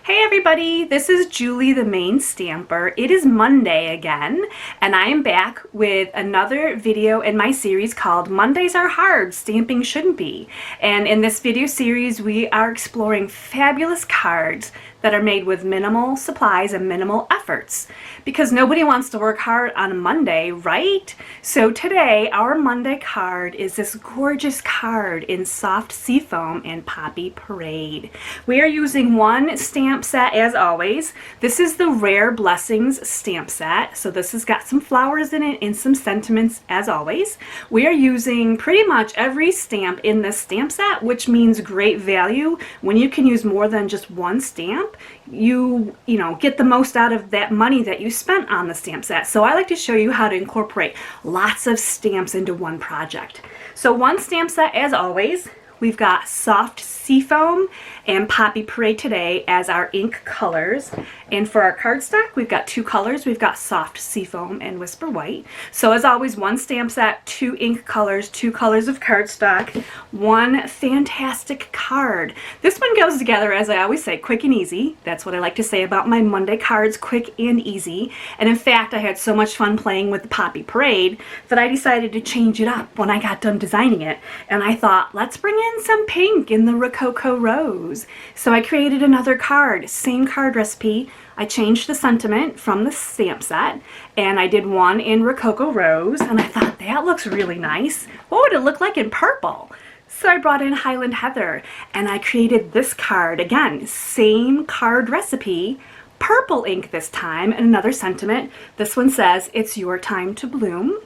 Hey everybody, this is Julie the Main Stamper. It is Monday again, and I am back with another video in my series called Mondays Are Hard, Stamping Shouldn't Be. And in this video series, we are exploring fabulous cards that are made with minimal supplies and minimal efforts. Because nobody wants to work hard on a Monday, right? So today, our Monday card is this gorgeous card in Soft Seafoam and Poppy Parade. We are using one stamp set as always. This is the Rare Blessings stamp set. So this has got some flowers in it and some sentiments as always. We are using pretty much every stamp in this stamp set, which means great value. When you can use more than just one stamp, you get the most out of that money that you spent on the stamp set. So I like to show you how to incorporate lots of stamps into one project. So one stamp set as always. We've got Soft Seafoam and Poppy Parade today as our ink colors. And for our cardstock, we've got two colors. We've got Soft Seafoam and Whisper White. So as always, one stamp set, two ink colors, two colors of cardstock, one fantastic card. This one goes together, as I always say, quick and easy. That's what I like to say about my Monday cards, quick and easy. And in fact, I had so much fun playing with the Poppy Parade that I decided to change it up when I got done designing it. And I thought, let's bring in some pink in the Rococo Rose. So I created another card, same card recipe. I changed the sentiment from the stamp set, and I did one in Rococo Rose, and I thought that looks really nice. What would it look like in purple? So I brought in Highland Heather, and I created this card. Again, same card recipe, purple ink this time, and another sentiment. This one says, "It's your time to bloom."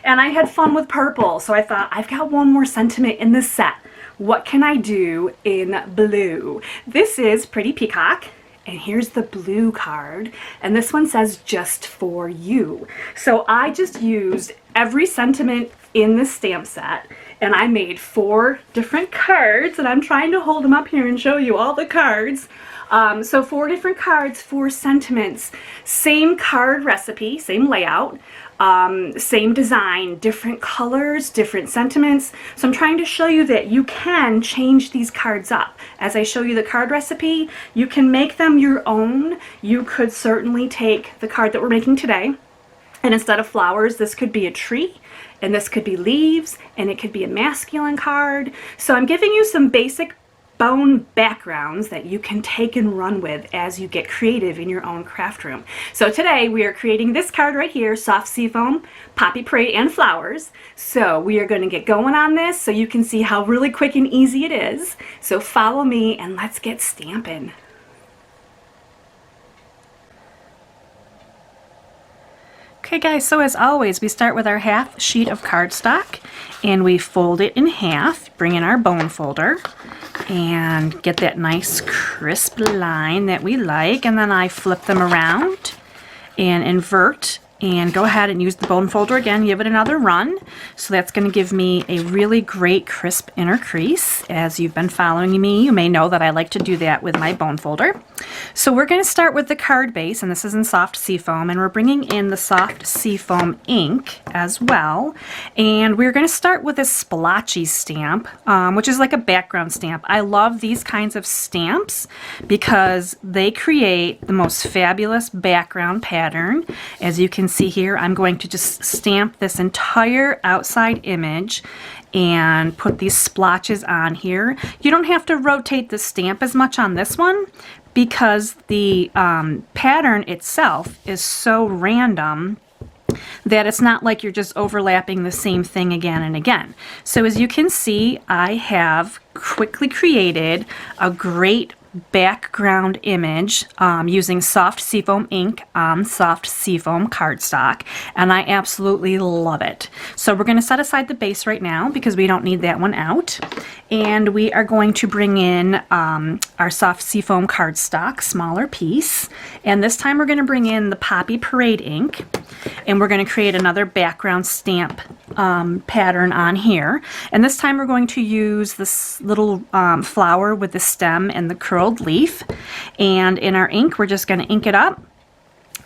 And I had fun with purple, so I thought, I've got one more sentiment in this set. What can I do in blue? This is Pretty Peacock, and here's the blue card, and this one says "Just for You." So I just used every sentiment in this stamp set, and I made 4 different cards, and I'm trying to hold them up here and show you all the cards. So 4 different cards, 4 sentiments, same card recipe, same layout, same design, different colors, different sentiments. So I'm trying to show you that you can change these cards up. As I show you the card recipe, you can make them your own. You could certainly take the card that we're making today, and instead of flowers, this could be a tree, and this could be leaves, and it could be a masculine card. So I'm giving you some basic bone backgrounds that you can take and run with as you get creative in your own craft room. So today we are creating this card right here, Soft Seafoam, Poppy Parade, and Flowers. So we are going to get going on this so you can see how really quick and easy it is. So follow me and let's get stamping. Okay guys, so as always, we start with our half sheet of cardstock and we fold it in half, bring in our bone folder, and get that nice crisp line that we like, and then I flip them around and invert and go ahead and use the bone folder again, give it another run. So that's going to give me a really great crisp inner crease. As you've been following me, you may know that I like to do that with my bone folder. So we're going to start with the card base, and this is in Soft Seafoam, and we're bringing in the Soft Seafoam ink as well. And we're going to start with a splotchy stamp, which is like a background stamp. I love these kinds of stamps because they create the most fabulous background pattern. As you can see here, I'm going to just stamp this entire outside image and put these splotches on here. You don't have to rotate the stamp as much on this one because the pattern itself is so random that it's not like you're just overlapping the same thing again and again. So as you can see, I have quickly created a great background image using Soft Seafoam ink on Soft Seafoam cardstock, and I absolutely love it. So we're going to set aside the base right now because we don't need that one out, and we are going to bring in our Soft Seafoam cardstock, smaller piece, and this time we're going to bring in the Poppy Parade ink, and we're going to create another background stamp pattern on here, and this time we're going to use this little flower with the stem and the curled leaf, and in our ink we're just going to ink it up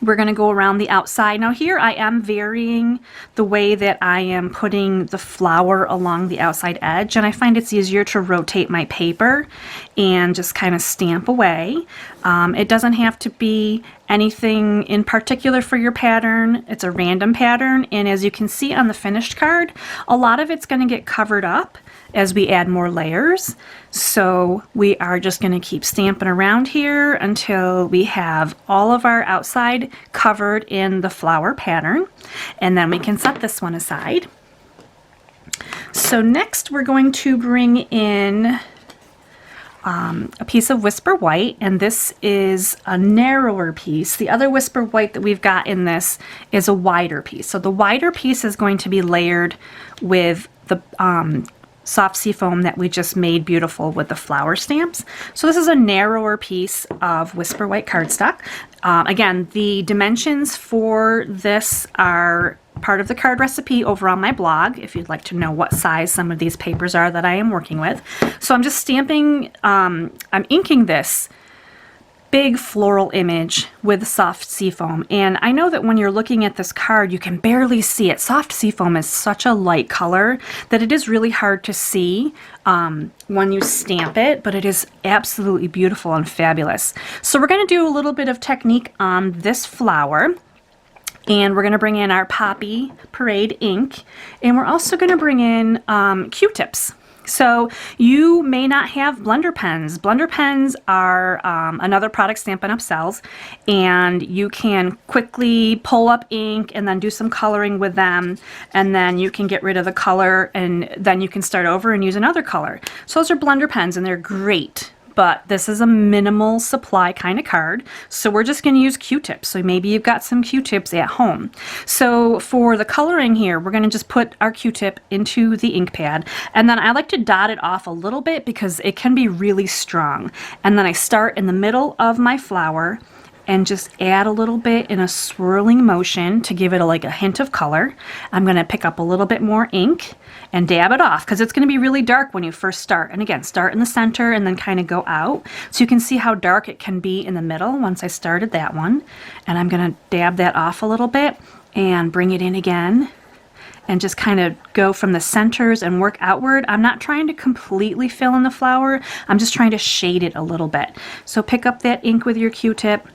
We're going to go around the outside. Now here I am varying the way that I am putting the flower along the outside edge, and I find it's easier to rotate my paper and just kind of stamp away. It doesn't have to be anything in particular for your pattern. It's a random pattern, and as you can see on the finished card, a lot of it's going to get covered up as we add more layers. So we are just going to keep stamping around here until we have all of our outside covered in the flower pattern, and then we can set this one aside. So next we're going to bring in a piece of Whisper White, and this is a narrower piece. The other Whisper White that we've got in this is a wider piece. So the wider piece is going to be layered with the soft seafoam that we just made beautiful with the flower stamps. So this is a narrower piece of Whisper White cardstock. Again, the dimensions for this are part of the card recipe over on my blog if you'd like to know what size some of these papers are that I am working with. So I'm just stamping, I'm inking this big floral image with soft seafoam, and I know that when you're looking at this card you can barely see it. Soft seafoam is such a light color that it is really hard to see when you stamp it, but it is absolutely beautiful and fabulous. So we're going to do a little bit of technique on this flower, and we're going to bring in our Poppy Parade ink, and we're also going to bring in Q-tips. So you may not have blender pens. Blender pens are another product Stampin' Up! Sells, and you can quickly pull up ink and then do some coloring with them, and then you can get rid of the color and then you can start over and use another color. So those are blender pens, and they're great. But this is a minimal supply kind of card, so we're just going to use Q-tips. So maybe you've got some Q-tips at home. So for the coloring here, we're going to just put our Q-tip into the ink pad, and then I like to dot it off a little bit because it can be really strong. And then I start in the middle of my flower and just add a little bit in a swirling motion to give it a hint of color. I'm going to pick up a little bit more ink and dab it off because it's going to be really dark when you first start. And again, start in the center and then kind of go out. So you can see how dark it can be in the middle once I started that one. And I'm going to dab that off a little bit and bring it in again and just kind of go from the centers and work outward. I'm not trying to completely fill in the flower. I'm just trying to shade it a little bit. So pick up that ink with your Q-tip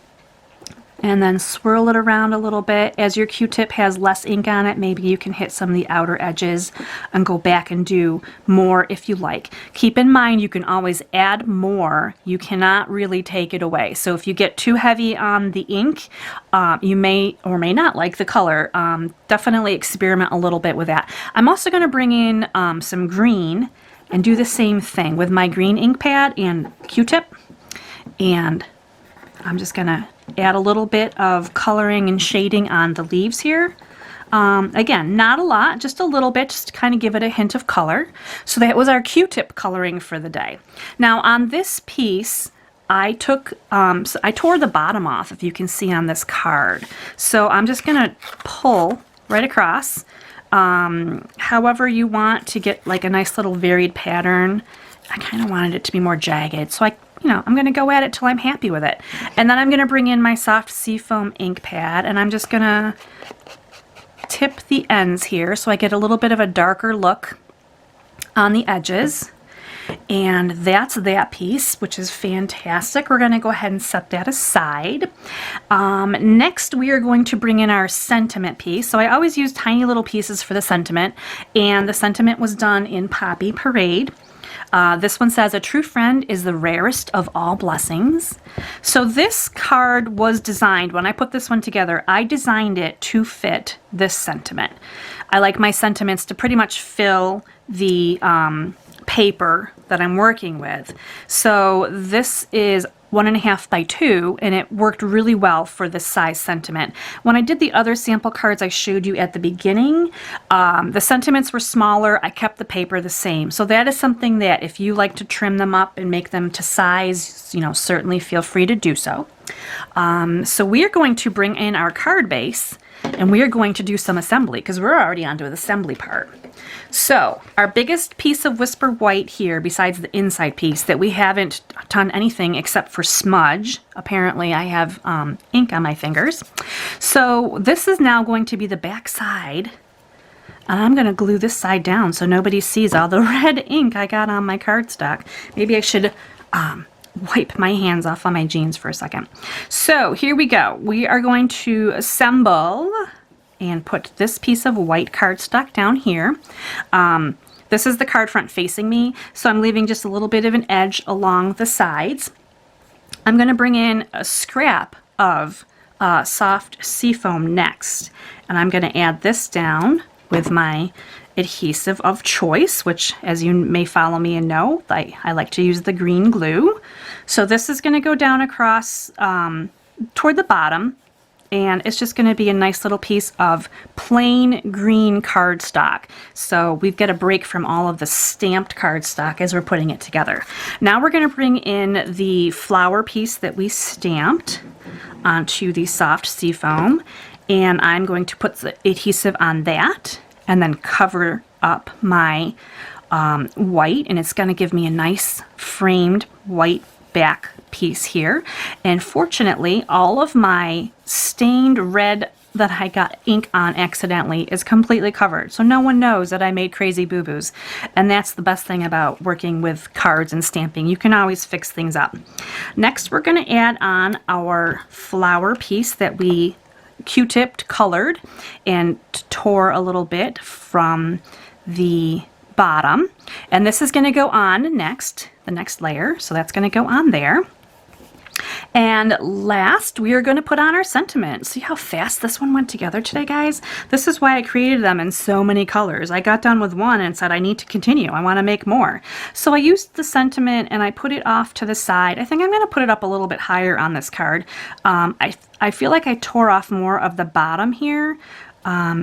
and then swirl it around a little bit. As your Q-tip has less ink on it, maybe you can hit some of the outer edges and go back and do more if you like. Keep in mind you can always add more. You cannot really take it away. So if you get too heavy on the ink, you may or may not like the color. Definitely experiment a little bit with that. I'm also going to bring in some green and do the same thing with my green ink pad and Q-tip, and I'm just going to add a little bit of coloring and shading on the leaves here. Again, not a lot, just a little bit, just to kind of give it a hint of color. So that was our Q-tip coloring for the day. Now on this piece, I took, I tore the bottom off, if you can see on this card. So I'm just going to pull right across, however you want to get a nice little varied pattern. I kind of wanted it to be more jagged, so I'm going to go at it till I'm happy with it. And then I'm going to bring in my soft seafoam ink pad, and I'm just going to tip the ends here so I get a little bit of a darker look on the edges. And that's that piece, which is fantastic. We're going to go ahead and set that aside. Next, we are going to bring in our sentiment piece. So I always use tiny little pieces for the sentiment, and the sentiment was done in Poppy Parade. This one says, "A true friend is the rarest of all blessings." So this card was designed, when I put this one together, I designed it to fit this sentiment. I like my sentiments to pretty much fill the paper that I'm working with. So this is 1.5 by 2, and it worked really well for this size sentiment. When I did the other sample cards I showed you at the beginning, the sentiments were smaller. I kept the paper the same. So that is something that if you like to trim them up and make them to size, certainly feel free to do so. So we are going to bring in our card base, and we are going to do some assembly because we're already onto the assembly part. So our biggest piece of Whisper White here, besides the inside piece that we haven't done anything except for smudge. Apparently I have ink on my fingers. So this is now going to be the back side. I'm going to glue this side down so nobody sees all the red ink I got on my cardstock. Maybe I should wipe my hands off on my jeans for a second. So here we go. We are going to assemble and put this piece of white cardstock down here. This is the card front facing me, so I'm leaving just a little bit of an edge along the sides. I'm going to bring in a scrap of soft seafoam next, and I'm going to add this down with my adhesive of choice, which, as you may follow me and know, I like to use the green glue. So this is going to go down across toward the bottom, and it's just going to be a nice little piece of plain green cardstock. So we've got a break from all of the stamped cardstock as we're putting it together. Now we're going to bring in the flower piece that we stamped onto the soft seafoam, and I'm going to put the adhesive on that and then cover up my white, and it's going to give me a nice framed white back piece here. And fortunately, all of my stained red that I got ink on accidentally is completely covered, so no one knows that I made crazy boo-boos. And that's the best thing about working with cards and stamping. You can always fix things up. Next, we're going to add on our flower piece that we Q-tipped, colored, and tore a little bit from the bottom. And this is going to go on next, the next layer. So that's going to go on there. And last, we are going to put on our sentiment. See how fast this one went together today, guys? This is why I created them in so many colors. I got done with one and said I need to continue. I want to make more. So I used the sentiment and I put it off to the side. I think I'm going to put it up a little bit higher on this card. I feel like I tore off more of the bottom here.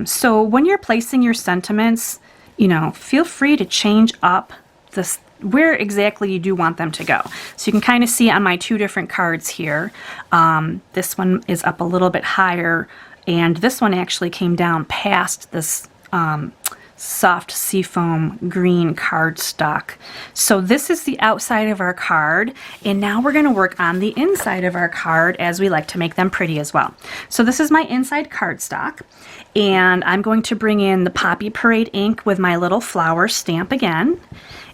So when you're placing your sentiments, you know, feel free to change up this where exactly you do want them to go. So you can kind of see on my two different cards here, this one is up a little bit higher, and this one actually came down past this soft seafoam green cardstock. So this is the outside of our card, and now we're going to work on the inside of our card, as we like to make them pretty as well. So this is my inside cardstock, and I'm going to bring in the Poppy Parade ink with my little flower stamp again.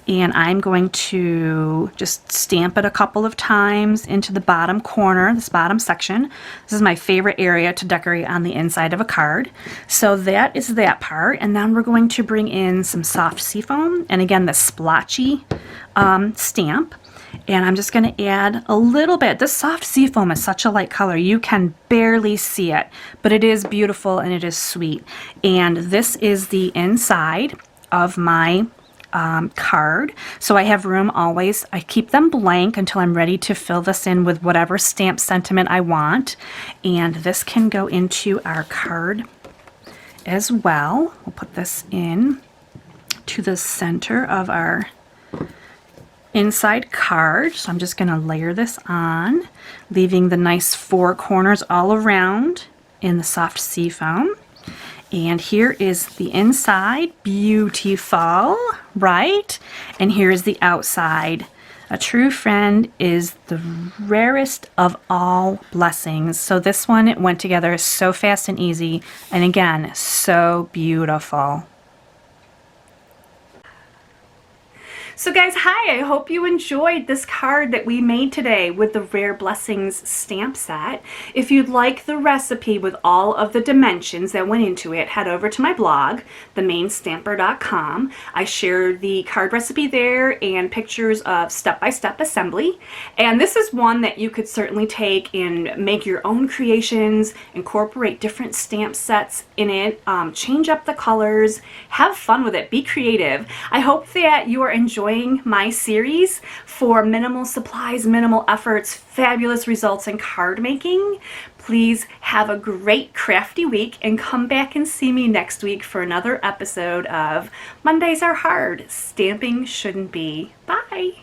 And I'm going to just stamp it a couple of times into the bottom corner, this bottom section. This is my favorite area to decorate on the inside of a card. So that is that part. And then we're going to bring in some soft seafoam, and again, the splotchy stamp. And I'm just going to add a little bit. This soft seafoam is such a light color. You can barely see it, but it is beautiful and it is sweet. And this is the inside of my card. So I have room always. I keep them blank until I'm ready to fill this in with whatever stamp sentiment I want. And this can go into our card as well. We'll put this in to the center of our inside card. So I'm just going to layer this on, leaving the nice four corners all around in the soft seafoam. And here is the inside, beautiful, right? And here is the outside. A true friend is the rarest of all blessings. So this one, it went together so fast and easy. And again, so beautiful. So guys, hi, I hope you enjoyed this card that we made today with the Rare Blessings stamp set. If you'd like the recipe with all of the dimensions that went into it, head over to my blog, themainstamper.com. I share the card recipe there and pictures of step-by-step assembly. And this is one that you could certainly take and make your own creations, incorporate different stamp sets in it, change up the colors, have fun with it, be creative. I hope that you are enjoying my series for minimal supplies, minimal efforts, fabulous results in card making. Please have a great crafty week and come back and see me next week for another episode of Mondays Are Hard, Stamping Shouldn't Be. Bye!